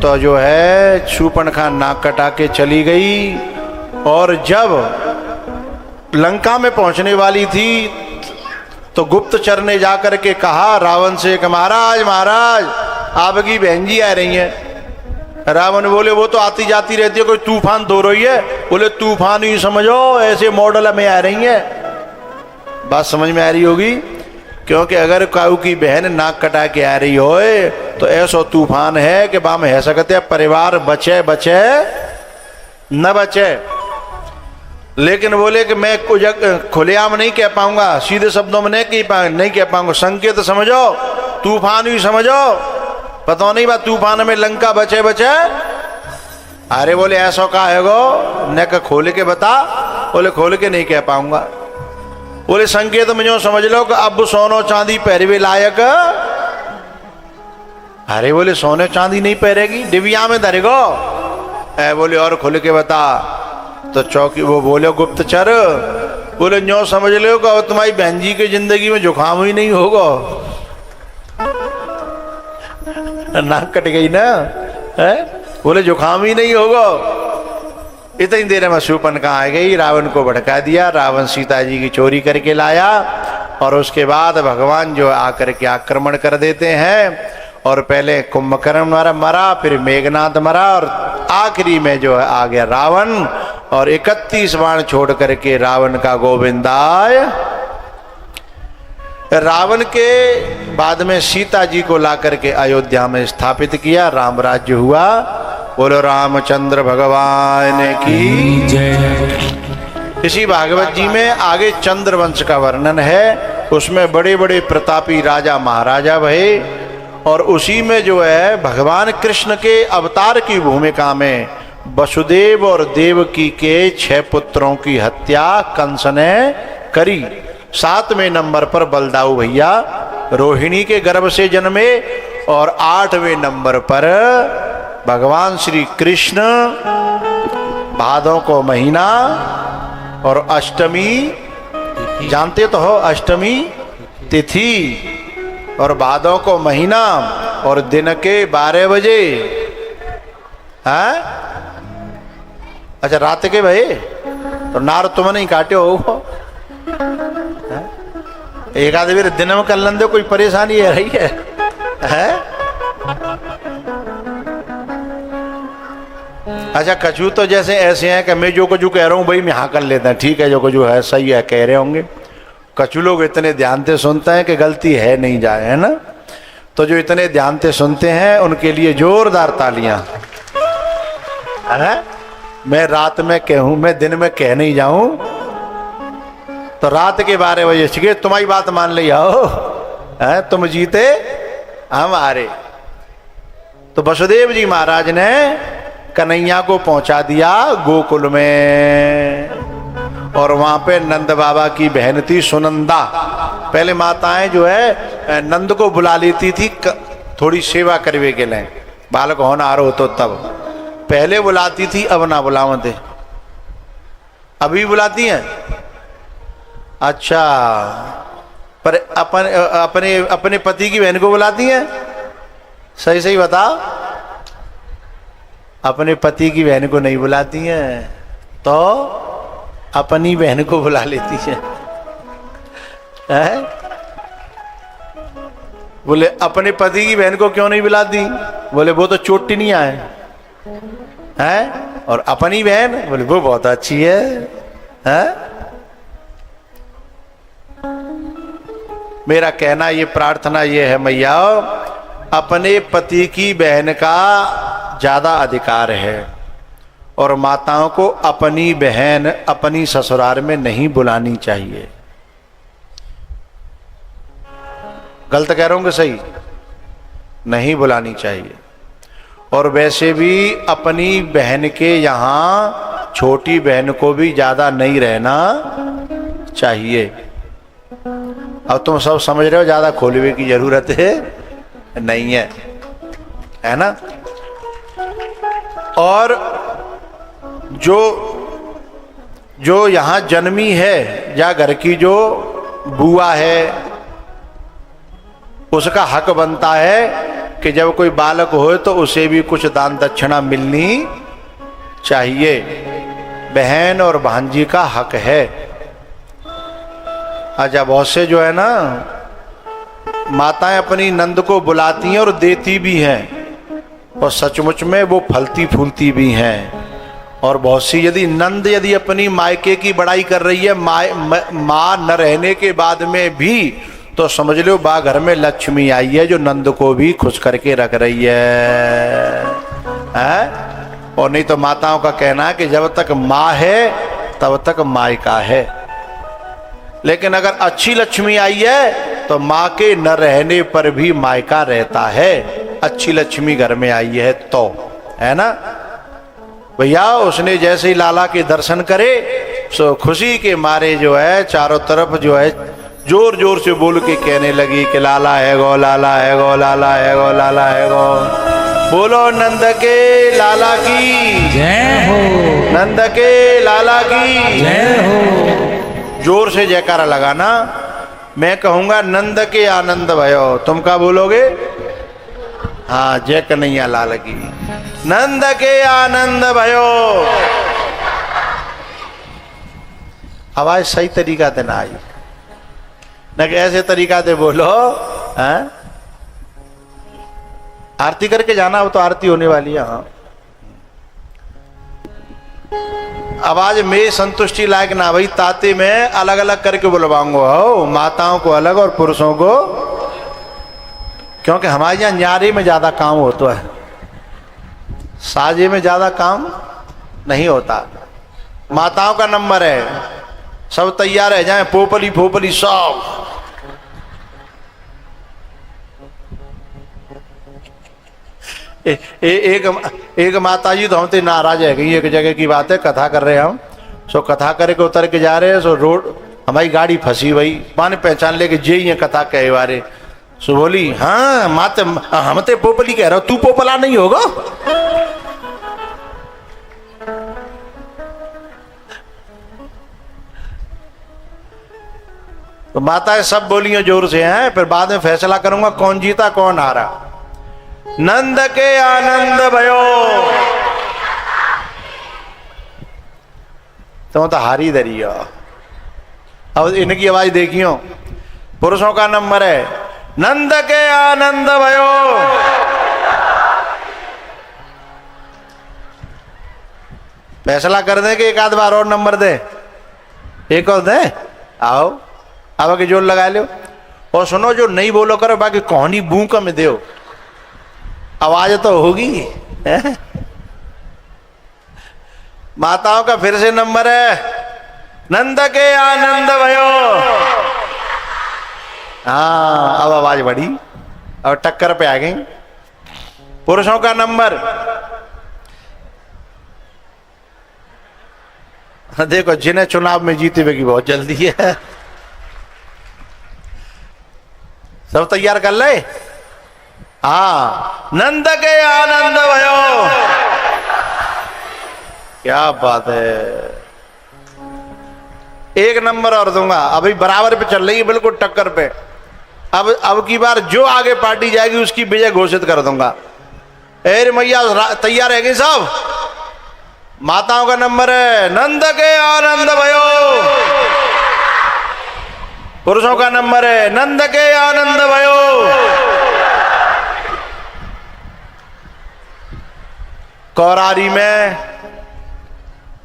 तो जो है शूर्पणखा नाक कटा के चली गई। और जब लंका में पहुंचने वाली थी तो गुप्तचर ने जाकर के कहा रावण से कि महाराज महाराज आपकी बहन जी आ रही हैं। रावण बोले वो तो आती जाती रहती है, कोई तूफान धो रही है। बोले तूफान ही समझो, ऐसे मॉडल में आ रही है। बात समझ में आ रही होगी, क्योंकि अगर काऊ की बहन नाक कटा के आ रही होए तो ऐसा तूफान है कि बाम है सकते परिवार बचे बचे न बचे। लेकिन बोले कि मैं कुछ खुलेआम नहीं कह पाऊंगा, सीधे शब्दों में नहीं कह पाऊंगा, संकेत समझो, तूफान ही समझो। पता नहीं बात तूफान में लंका बचे बचे। अरे बोले ऐसा का है गो, न खोल के बता। बोले खोल के नहीं कह पाऊंगा। बोले संकेत में जो समझ लो कि अब सोनो चांदी पहरवे लायक। अरे बोले सोने चांदी नहीं पहरेगी, डिबिया में धरेगो। बोले और खोल के बता। तो चौकी वो बोले गुप्तचर, बोले न्यो समझ लो कि तुम्हारी बहन जी की जिंदगी में जुकाम ही नहीं होगा। नाक कट गई ना है, बोले जुकाम ही नहीं होगा। इतनी देर में शूर्पणखा आ गई, रावण को भड़का दिया। रावण सीता जी की चोरी करके लाया और उसके बाद भगवान जो आकर के आक्रमण कर देते हैं। और पहले कुंभकर्ण मरा, फिर मेघनाथ मरा और आखिरी में जो है आ गया रावण। और 31 बाण छोड़ करके रावण का गोविंदाय। रावण के बाद में सीता जी को ला करके अयोध्या में स्थापित किया, राम राज्य हुआ। बोलो रामचंद्र भगवान की जय। इसी भागवत जी में आगे चंद्र वंश का वर्णन है, उसमें बड़े बड़े प्रतापी राजा महाराजा भये। और उसी में जो है भगवान कृष्ण के अवतार की भूमिका में वसुदेव और देवकी के 6 पुत्रों की हत्या कंस ने करी। 7वें नंबर पर बलदाऊ भैया रोहिणी के गर्भ से जन्मे। और 8वें नंबर पर भगवान श्री कृष्ण भादों को महीना और अष्टमी, जानते तो हो अष्टमी तिथि, और भादों को महीना और दिन के 12 बजे। हैं? अच्छा रात के भाई तो नार तुम नहीं काटे हो। एक आदमी दिन में कर लेंदे, कोई परेशानी है रही है? अच्छा कछु तो जैसे ऐसे हैं कि मैं जो कुछ कह रहा हूँ भाई मैं हाँ कर लेता है, ठीक है, जो कुछ है सही है कह रहे होंगे। कछु लोग इतने ध्यान से सुनते हैं कि गलती है नहीं जाए, है ना। तो जो इतने ध्यान से सुनते हैं उनके लिए जोरदार तालियां। मैं रात में कहूं, मैं दिन में कह नहीं जाऊं तो रात के 12 बजे छिके तुम्हारी बात मान ली आओ, तुम जीते हम हारे। तो वसुदेव जी महाराज ने कन्हैया को पहुंचा दिया गोकुल में। और वहां पे नंद बाबा की बहन थी सुनंदा। पहले माताएं जो है नंद को बुला लेती थी थोड़ी सेवा करवे के लिए, बालक होना हो तो तब पहले बुलाती थी, अब ना बुलावते। अभी बुलाती हैं? अच्छा, पर अपने पति की बहन को बुलाती हैं? सही सही बताओ। अपने पति की बहन को नहीं बुलाती हैं तो अपनी बहन को बुला लेती है। बोले अपने पति की बहन को क्यों नहीं बुलाती? बोले वो तो चोटी नहीं आए हैं। और अपनी बहन बोले वो बहुत अच्छी है, हैं? मेरा कहना ये प्रार्थना ये है मैया, अपने पति की बहन का ज्यादा अधिकार है और माताओं को अपनी बहन अपनी ससुराल में नहीं बुलानी चाहिए। गलत कह रहा हूं कि सही? नहीं बुलानी चाहिए। और वैसे भी अपनी बहन के यहाँ छोटी बहन को भी ज्यादा नहीं रहना चाहिए। अब तुम सब समझ रहे हो, ज्यादा खोलने की जरूरत है नहीं है ना। और जो यहाँ जन्मी है या घर की जो बुआ है उसका हक बनता है कि जब कोई बालक हो तो उसे भी कुछ दान दक्षिणा मिलनी चाहिए। बहन और भांजी का हक है। अच्छा, बहुत से जो है ना माताएं अपनी नंद को बुलाती हैं और देती भी हैं, और सचमुच में वो फलती फूलती भी हैं। और बहुत सी यदि नंद यदि अपनी मायके की बड़ाई कर रही है माँ न रहने के बाद में भी, तो समझ लो बा घर में लक्ष्मी आई है जो नंद को भी खुश करके रख रही है? और नहीं तो माताओं का कहना है कि जब तक माँ है तब तक मायका है, लेकिन अगर अच्छी लक्ष्मी आई है तो माँ के न रहने पर भी मायका रहता है। अच्छी लक्ष्मी घर में आई है तो, है ना भैया। उसने जैसे ही लाला के दर्शन करे सो खुशी के मारे जो है चारों तरफ जो है जोर जोर से बोल के कहने लगी कि लाला है गो, लाला है गो, लाला है गो, लाला है गो। बोलो नंद के लाला की जय हो, नंद के लाला की जय हो। जोर से जयकारा लगाना। मैं कहूंगा नंद के आनंद भयो, तुम क्या बोलोगे? हाँ, जय कन्हैया लाल की। नंद के आनंद भयो। आवाज सही तरीका से ना आई, न कि ऐसे तरीका से बोलो। आरती करके जाना, अब तो आरती होने वाली है। हाँ, आवाज में संतुष्टि लायक ना भाई, ताते में अलग अलग करके बुलवाऊंगा, हो माताओं को अलग और पुरुषों को, क्योंकि हमारे यहाँ न्यारे में ज्यादा काम होता है, साजे में ज्यादा काम नहीं होता। माताओं का नंबर है, सब तैयार है जाए, पोपली फोपली सब। एक माता जी तो हमसे नाराज है गई। एक जगह की बात है, कथा कर रहे हैं हम, सो कथा करके उतर के जा रहे हैं, सो रोड हमारी गाड़ी फंसी भाई, माने पहचान लेके जे ही कथा कहे वारे। सो बोली हाँ माते हम ते पोपली कह रहा हूं, तू पोपला नहीं होगा? तो माताएं सब बोलियां जोर से हैं, फिर बाद में फैसला करूंगा कौन जीता कौन हारा। नंद के आनंद भयो। तो हारी दरिया। अब इनकी आवाज देखियो, पुरुषों का नंबर है, नंद के आनंद भयो। फैसला कर दे कि एक आध बार और नंबर दे, एक और दे। आओ अब के जोर लगा लो। और सुनो, जो नहीं बोलो करो, बाकी कहानी बूका में दो, आवाज तो होगी। माताओं का फिर से नंबर है, नंद के आनंद भयो। हाँ, अब आवाज बढ़ी, अब टक्कर पे आ गई। पुरुषों का नंबर, देखो जिन्हें चुनाव में जीते हुए की बहुत जल्दी है। सब तैयार कर ले। हाँ, नंद के आनंद भयो। क्या बात है। एक नंबर और दूंगा, अभी बराबर पे चल रही है, बिल्कुल टक्कर पे। अब की बार जो आगे पार्टी जाएगी उसकी विजय घोषित कर दूंगा। अरे मैया तैयार है सब? माताओं का नंबर है, नंद के आनंद भयो। पुरुषों का नंबर है, नंद के आनंद भयो। कौरारी में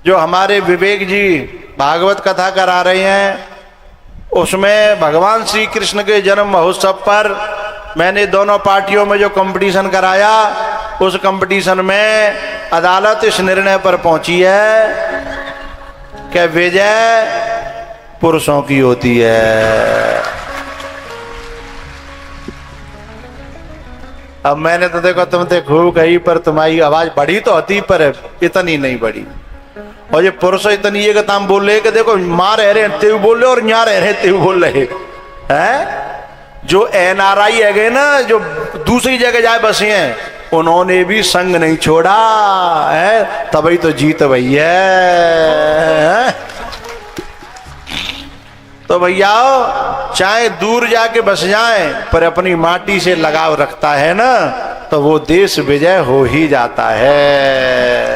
जो हमारे विवेक जी भागवत कथा करा रहे हैं, उसमें भगवान श्री कृष्ण के जन्म महोत्सव पर मैंने दोनों पार्टियों में जो कंपटीशन कराया, उस कंपटीशन में अदालत इस निर्णय पर पहुंची है कि विजय पुरुषों की होती है। अब मैंने तो देखो तुमसे खूब कही, पर तुम्हारी आवाज बढ़ी तो होती, पर इतनी नहीं बढ़ी। और ये पुरुष इतनी ये काम बोल रहे कि देखो माँ रह रहे हैं तेव बोल रहे और यहाँ रह रहे तेव बोल रहे हैं। जो NRI है गए ना, जो दूसरी जगह जाए बसे हैं, उन्होंने भी संग नहीं छोड़ा है, तभी तो जीत भई है। तो भैया चाहे दूर जाके बस जाए पर अपनी माटी से लगाव रखता है ना, तो वो देश विजय हो ही जाता है।